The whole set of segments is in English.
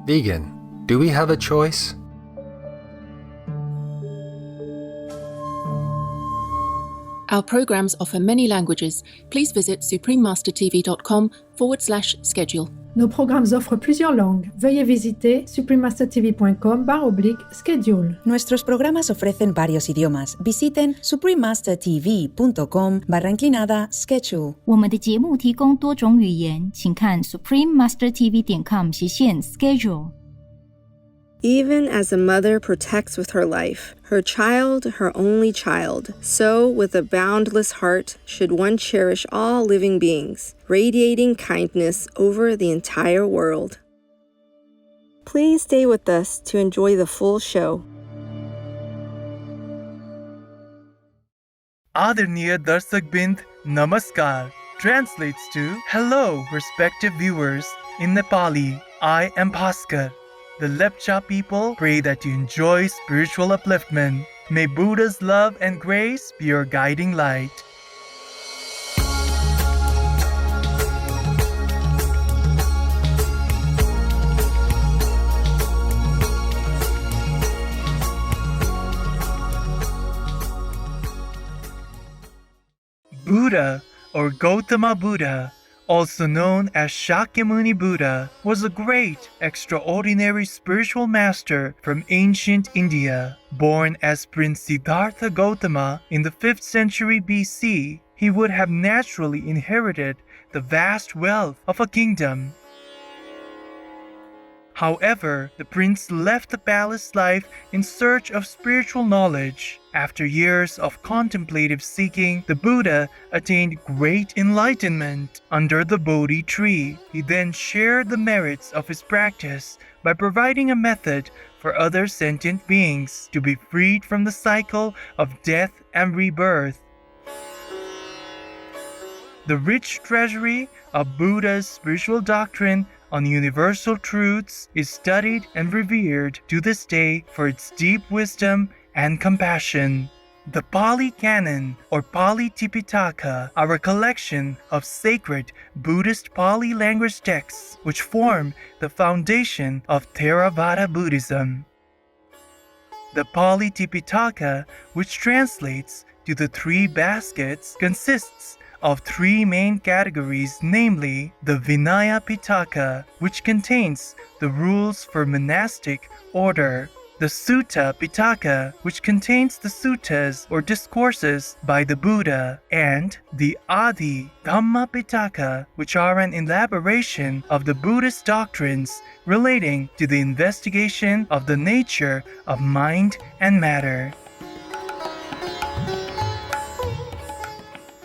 Vegan, do we have a choice? Our programs offer many languages. Please visit suprememastertv.com/schedule. Nos programmes offrent plusieurs langues. Veuillez visiter suprememastertv.com/schedule. Nuestros programas ofrecen varios idiomas. Visiten suprememastertv.com/schedule。我们的节目提供多种语言，请看 suprememastertv.com/schedule。Even as a mother protects with her life, her child, her only child, so with a boundless heart should one cherish all living beings, radiating kindness over the entire world. Please stay with us to enjoy the full show. Adarniya Darshakbind, Namaskar, translates to Hello, respective viewers. In Nepali, I am Bhaskar. The Lepcha people pray that you enjoy spiritual upliftment. May Buddha's love and grace be your guiding light. Buddha, or Gautama Buddha, also known as Shakyamuni Buddha, was a great, extraordinary spiritual master from ancient India. Born as Prince Siddhartha Gautama in the 5th century BC, he would have naturally inherited the vast wealth of a kingdom. However, the prince left the palace life in search of spiritual knowledge. After years of contemplative seeking, the Buddha attained great enlightenment under the Bodhi tree. He then shared the merits of his practice by providing a method for other sentient beings to be freed from the cycle of death and rebirth. The rich treasury of Buddha's spiritual doctrine on universal truths is studied and revered to this day for its deep wisdom and compassion. The Pali Canon, or Pali Tipitaka, are a collection of sacred Buddhist Pali language texts which form the foundation of Theravada Buddhism. The Pali Tipitaka, which translates to the three baskets, consists of three main categories, namely the Vinaya Pitaka, which contains the rules for monastic order, the Sutta Pitaka, which contains the suttas or discourses by the Buddha, and the Adi Dhamma Pitaka, which are an elaboration of the Buddhist doctrines relating to the investigation of the nature of mind and matter.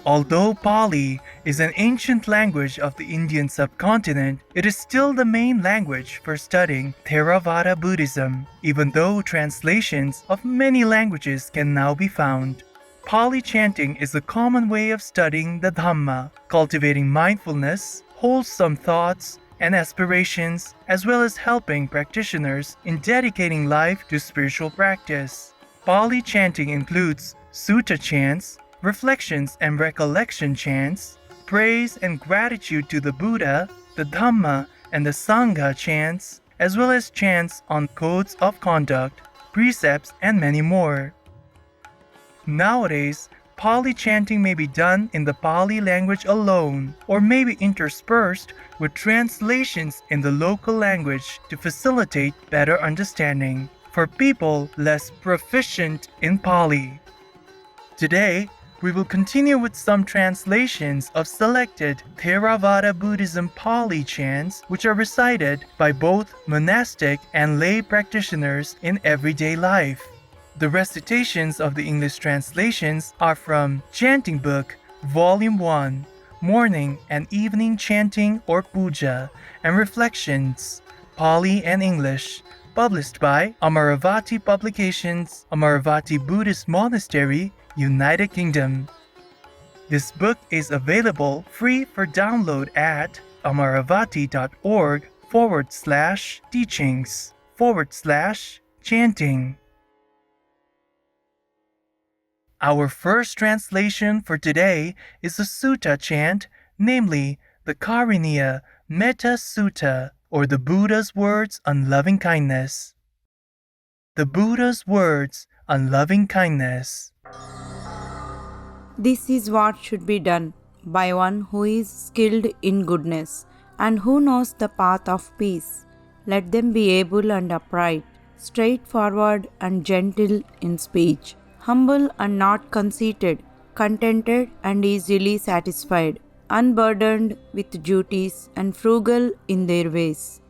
Although Pali is an ancient language of the Indian subcontinent, it is still the main language for studying Theravada Buddhism, even though translations of many languages can now be found. Pali chanting is a common way of studying the Dhamma, cultivating mindfulness, wholesome thoughts, and aspirations, as well as helping practitioners in dedicating life to spiritual practice. Pali chanting includes sutta chants, reflections and recollection chants, praise and gratitude to the Buddha, the Dhamma, and the Sangha chants, as well as chants on codes of conduct, precepts, and many more. Nowadays, Pali chanting may be done in the Pali language alone, or may be interspersed with translations in the local language to facilitate better understanding for people less proficient in Pali. Today, we will continue with some translations of selected Theravada Buddhism Pali chants which are recited by both monastic and lay practitioners in everyday life. The recitations of the English translations are from Chanting Book, Volume 1, Morning and Evening Chanting or Puja, and Reflections, Pali and English, published by Amaravati Publications, Amaravati Buddhist Monastery, United Kingdom. This book is available free for download at amaravati.org/teachings/chanting. Our first translation for today is a sutta chant, namely the Kariniya Metta Sutta, or the Buddha's words on loving kindness. The Buddha's words on loving kindness. This is what should be done by one who is skilled in goodness and who knows the path of peace. Let them be able and upright, straightforward and gentle in speech, humble and not conceited, contented and easily satisfied, unburdened with duties and frugal in their ways,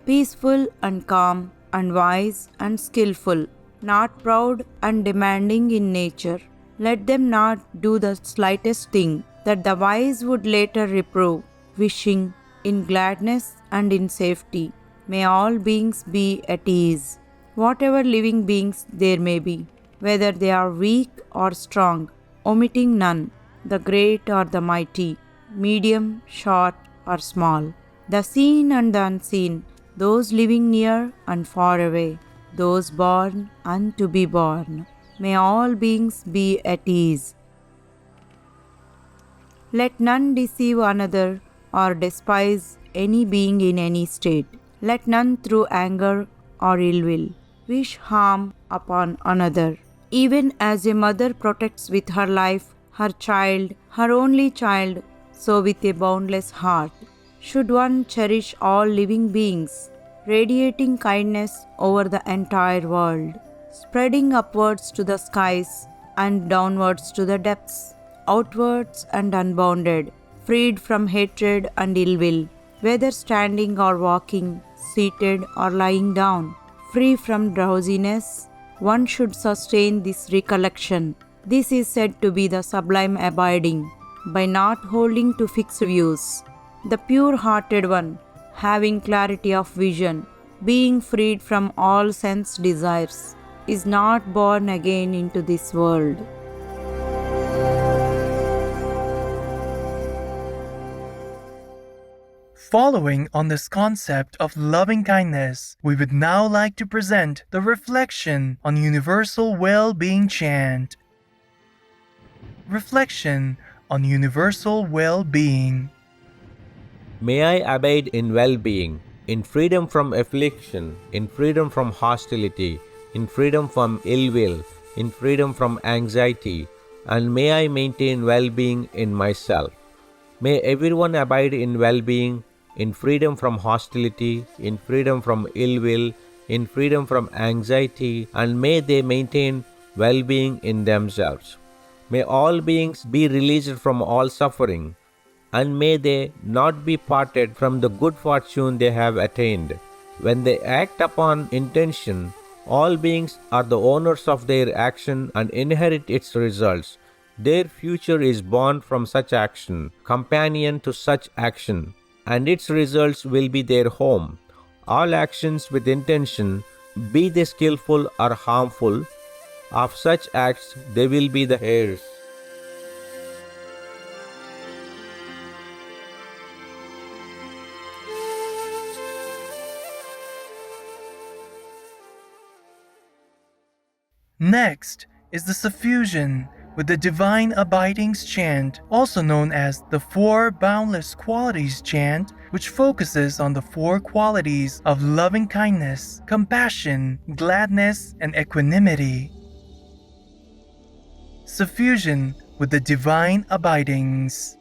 peaceful and calm and wise and skillful, not proud and demanding in nature. Let them not do the slightest thing that the wise would later reprove, wishing in gladness and in safety. May all beings be at ease, whatever living beings there may be, whether they are weak or strong, omitting none, the great or the mighty, medium, short or small, the seen and the unseen, those living near and far away, those born and to be born. May all beings be at ease. Let none deceive another or despise any being in any state. Let none through anger or ill will wish harm upon another. Even as a mother protects with her life her child, her only child, so with a boundless heart should one cherish all living beings, radiating kindness over the entire world, spreading upwards to the skies and downwards to the depths, outwards and unbounded, freed from hatred and ill will, whether standing or walking, seated or lying down, free from drowsiness. One should sustain this recollection. This is said to be the sublime abiding, by not holding to fixed views. The pure-hearted one, having clarity of vision, being freed from all sense desires, is not born again into this world. Following on this concept of loving kindness, we would now like to present the reflection on Universal Well-Being Chant. Reflection on Universal Well-Being. May I abide in well-being, in freedom from affliction, in freedom from hostility, in freedom from ill will, in freedom from anxiety, and may I maintain well-being in myself. May everyone abide in well-being, in freedom from hostility, in freedom from ill will, in freedom from anxiety, and may they maintain well-being in themselves. May all beings be released from all suffering, and may they not be parted from the good fortune they have attained. When they act upon intention, all beings are the owners of their action and inherit its results. Their future is born from such action, companion to such action, and its results will be their home. All actions with intention, be they skillful or harmful, of such acts they will be the heirs. Next is the Suffusion with the Divine Abidings Chant, also known as the Four Boundless Qualities Chant, which focuses on the four qualities of loving kindness, compassion, gladness, and equanimity. Suffusion with the Divine Abidings.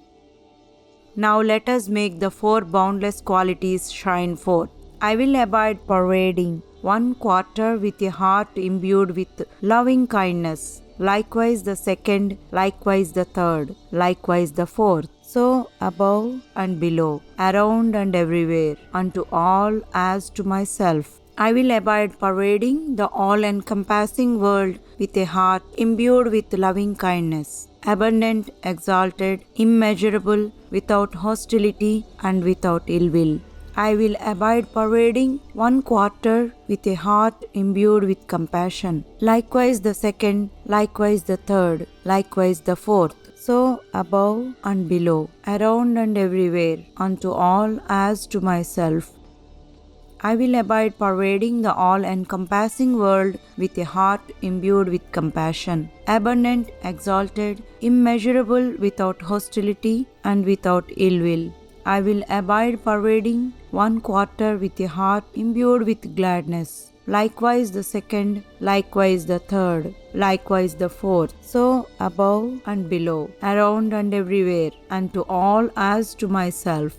Now let us make the four boundless qualities shine forth. I will abide pervading 1 quarter with a heart imbued with loving kindness, likewise the second, likewise the third, likewise the fourth. So above and below, around and everywhere, unto all as to myself. I will abide pervading the all-encompassing world with a heart imbued with loving kindness, abundant, exalted, immeasurable, without hostility and without ill will. I will abide pervading 1 quarter with a heart imbued with compassion, likewise the second, likewise the third, likewise the fourth. So above and below, around and everywhere, unto all as to myself. I will abide pervading the all-encompassing world with a heart imbued with compassion, abundant, exalted, immeasurable, without hostility and without ill will. I will abide pervading one quarter with a heart imbued with gladness. Likewise the second, likewise the third, likewise the fourth. So above and below, around and everywhere, and to all as to myself.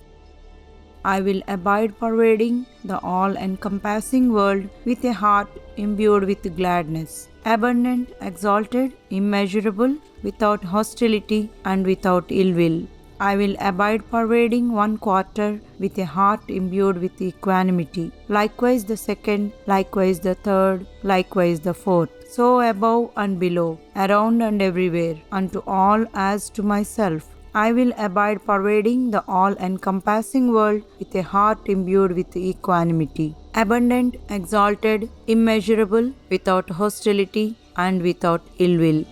I will abide pervading the all-encompassing world with a heart imbued with gladness, abundant, exalted, immeasurable, without hostility and without ill will. I will abide pervading one quarter with a heart imbued with equanimity, likewise the second, likewise the third, likewise the fourth. So above and below, around and everywhere, unto all as to myself. I will abide pervading the all-encompassing world with a heart imbued with equanimity, abundant, exalted, immeasurable, without hostility and without ill will.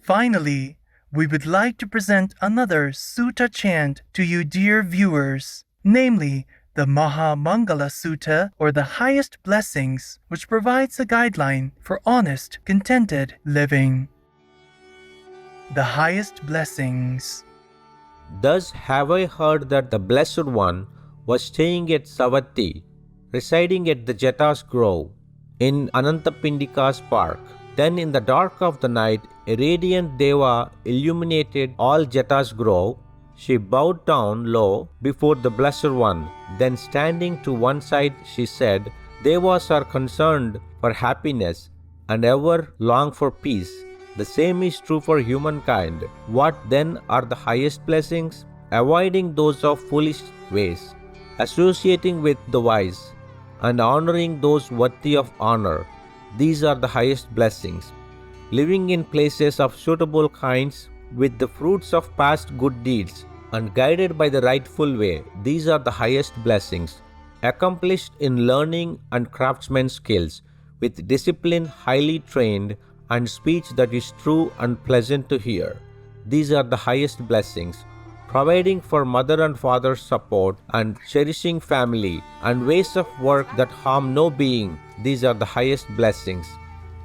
Finally, we would like to present another Sutta chant to you dear viewers, namely the Maha Mangala Sutta, or the highest blessings, which provides a guideline for honest, contented living. The highest blessings. Thus have I heard that the Blessed One was staying at Savatthi, residing at the Jeta's Grove, in Anantapindika's park. Then in the dark of the night, a radiant Deva illuminated all Jeta's Grove. She bowed down low before the Blessed One. Then standing to one side, she said, Devas are concerned for happiness and ever long for peace. The same is true for humankind. What then are the highest blessings? Avoiding those of foolish ways, associating with the wise, and honoring those worthy of honor. These are the highest blessings. Living in places of suitable kinds with the fruits of past good deeds and guided by the rightful way. These are the highest blessings. Accomplished in learning and craftsman's skills, with discipline highly trained and speech that is true and pleasant to hear. These are the highest blessings. Providing for mother and father's support and cherishing family and ways of work that harm no being. These are the highest blessings.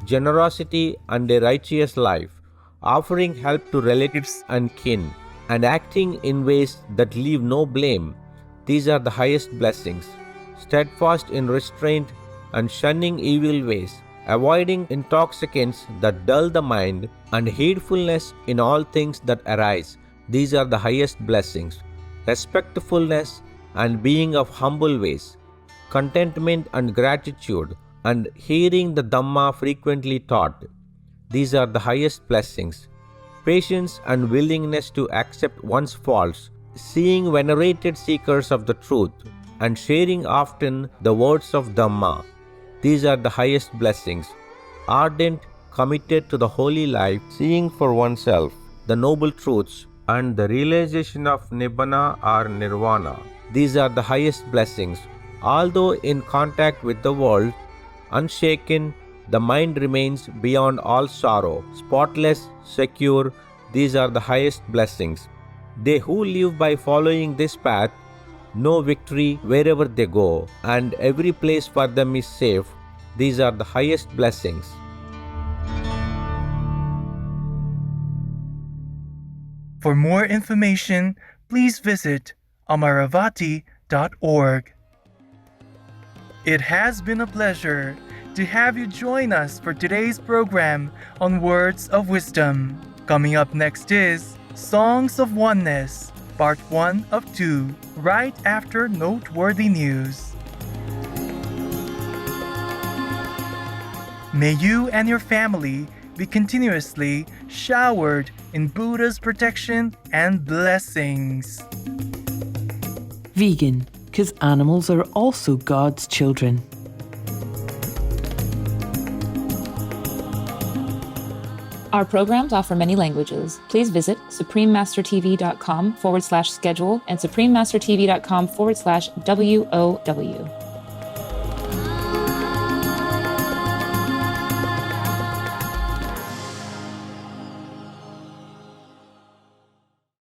Generosity and a righteous life, offering help to relatives and kin, and acting in ways that leave no blame. These are the highest blessings. Steadfast in restraint and shunning evil ways, avoiding intoxicants that dull the mind, and heedfulness in all things that arise. These are the highest blessings. Respectfulness and being of humble ways, contentment and gratitude, and hearing the Dhamma frequently taught. These are the highest blessings. Patience and willingness to accept one's faults, seeing venerated seekers of the truth, and sharing often the words of Dhamma. These are the highest blessings. Ardent, committed to the holy life, seeing for oneself the noble truths, and the realization of Nibbana or Nirvana. These are the highest blessings. Although in contact with the world, unshaken, the mind remains beyond all sorrow, spotless, secure. These are the highest blessings. They who live by following this path know victory wherever they go, and every place for them is safe. These are the highest blessings. For more information, please visit amaravati.org. It has been a pleasure to have you join us for today's program on Words of Wisdom. Coming up next is Songs of Oneness, Part 1 of 2, right after Noteworthy News. May you and your family be continuously showered in Buddha's protection and blessings. Vegan, because animals are also God's children. Our programs offer many languages. Please visit suprememastertv.com/schedule and suprememastertv.com/WOW.